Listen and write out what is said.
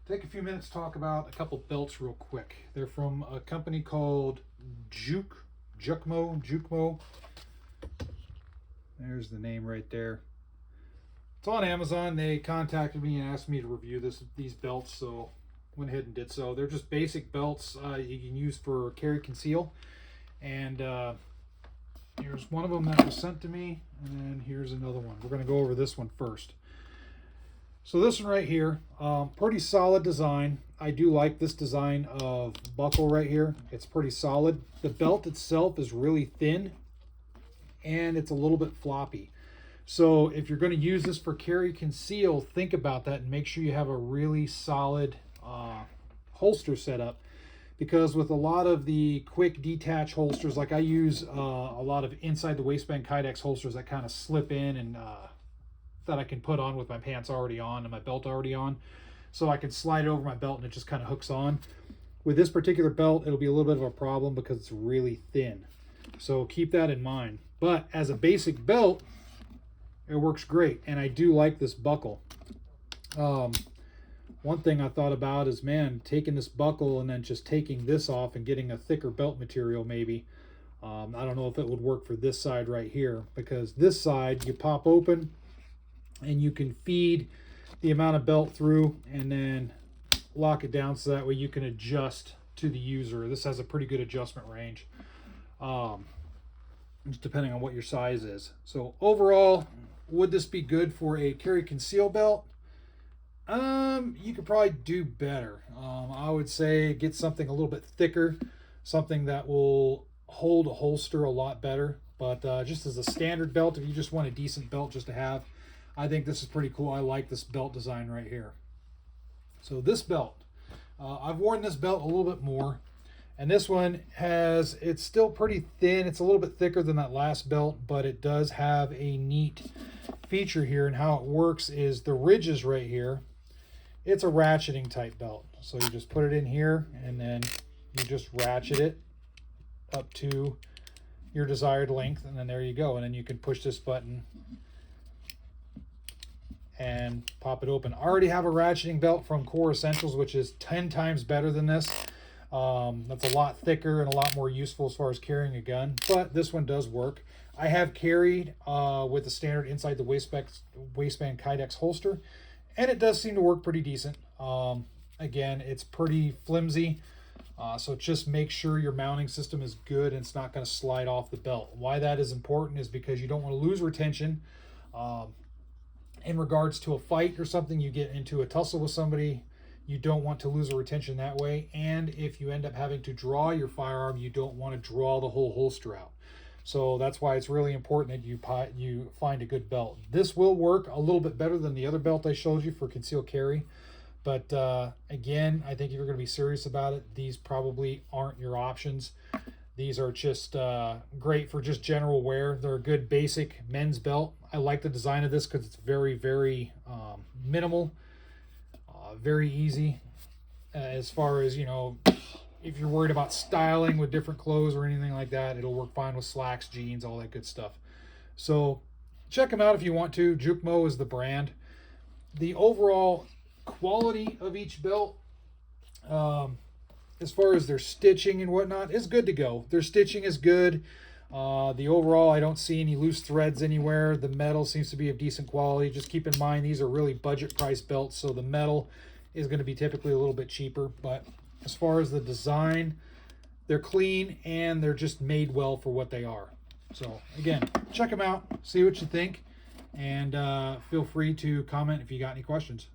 Take a few minutes to talk about a couple belts real quick. They're from a company called JUKMO. There's the name right there. It's on Amazon. They contacted me and asked me to review these belts, so went ahead and did so. They're just basic belts you can use for carry conceal. And here's one of them that was sent to me, and then here's another one. We're going to go over this one first. So this one right here, pretty solid design. I do like this design of buckle right here. It's pretty solid. The belt itself is really thin and it's a little bit floppy. So if you're going to use this for carry conceal, think about that and make sure you have a really solid holster setup. Because with a lot of the quick detach holsters, like I use a lot of inside the waistband Kydex holsters that kind of slip in and that I can put on with my pants already on and my belt already on. So I can slide it over my belt and it just kind of hooks on. With this particular belt, it'll be a little bit of a problem because it's really thin. So keep that in mind. But as a basic belt, it works great. And I do like this buckle. One thing I thought about is, man, taking this buckle and then just taking this off and getting a thicker belt material maybe. I don't know if it would work for this side right here, because this side you pop open and you can feed the amount of belt through and then lock it down so that way you can adjust to the user. This has a pretty good adjustment range, just depending on what your size is. So overall, would this be good for a carry conceal belt? You could probably do better. I would say get something a little bit thicker, something that will hold a holster a lot better. But just as a standard belt, if you just want a decent belt just to have, I think this is pretty cool. I like this belt design right here. So this belt, I've worn this belt a little bit more, and this one it's still pretty thin. It's a little bit thicker than that last belt, but it does have a neat feature here. And how it works is the ridges right here, it's a ratcheting type belt. So you just put it in here and then you just ratchet it up to your desired length, and then there you go. And then you can push this button and pop it open. I already have a ratcheting belt from Core Essentials, which is 10 times better than this. That's a lot thicker and a lot more useful as far as carrying a gun, but this one does work. I have carried with the standard inside the waistband Kydex holster, and it does seem to work pretty decent. Again, it's pretty flimsy, so just make sure your mounting system is good and it's not going to slide off the belt. Why that is important is because you don't want to lose retention. In regards to a fight or something, you get into a tussle with somebody, you don't want to lose a retention that way. And if you end up having to draw your firearm, you don't want to draw the whole holster out. So that's why it's really important that you find a good belt. This will work a little bit better than the other belt I showed you for concealed carry. But again, I think if you're going to be serious about it, these probably aren't your options. These are just great for just general wear. They're a good basic men's belt. I like the design of this because it's very, very minimal, very easy. As far as, you know, if you're worried about styling with different clothes or anything like that, it'll work fine with slacks, jeans, all that good stuff. So check them out if you want to. JUKMO is the brand. The overall quality of each belt, as far as their stitching and whatnot, is good to go. Their stitching is good. The overall, I don't see any loose threads anywhere. The metal seems to be of decent quality. Just keep in mind, these are really budget price belts, so the metal is going to be typically a little bit cheaper. But as far as the design, they're clean and they're just made well for what they are. So again, check them out, see what you think, and feel free to comment if you got any questions.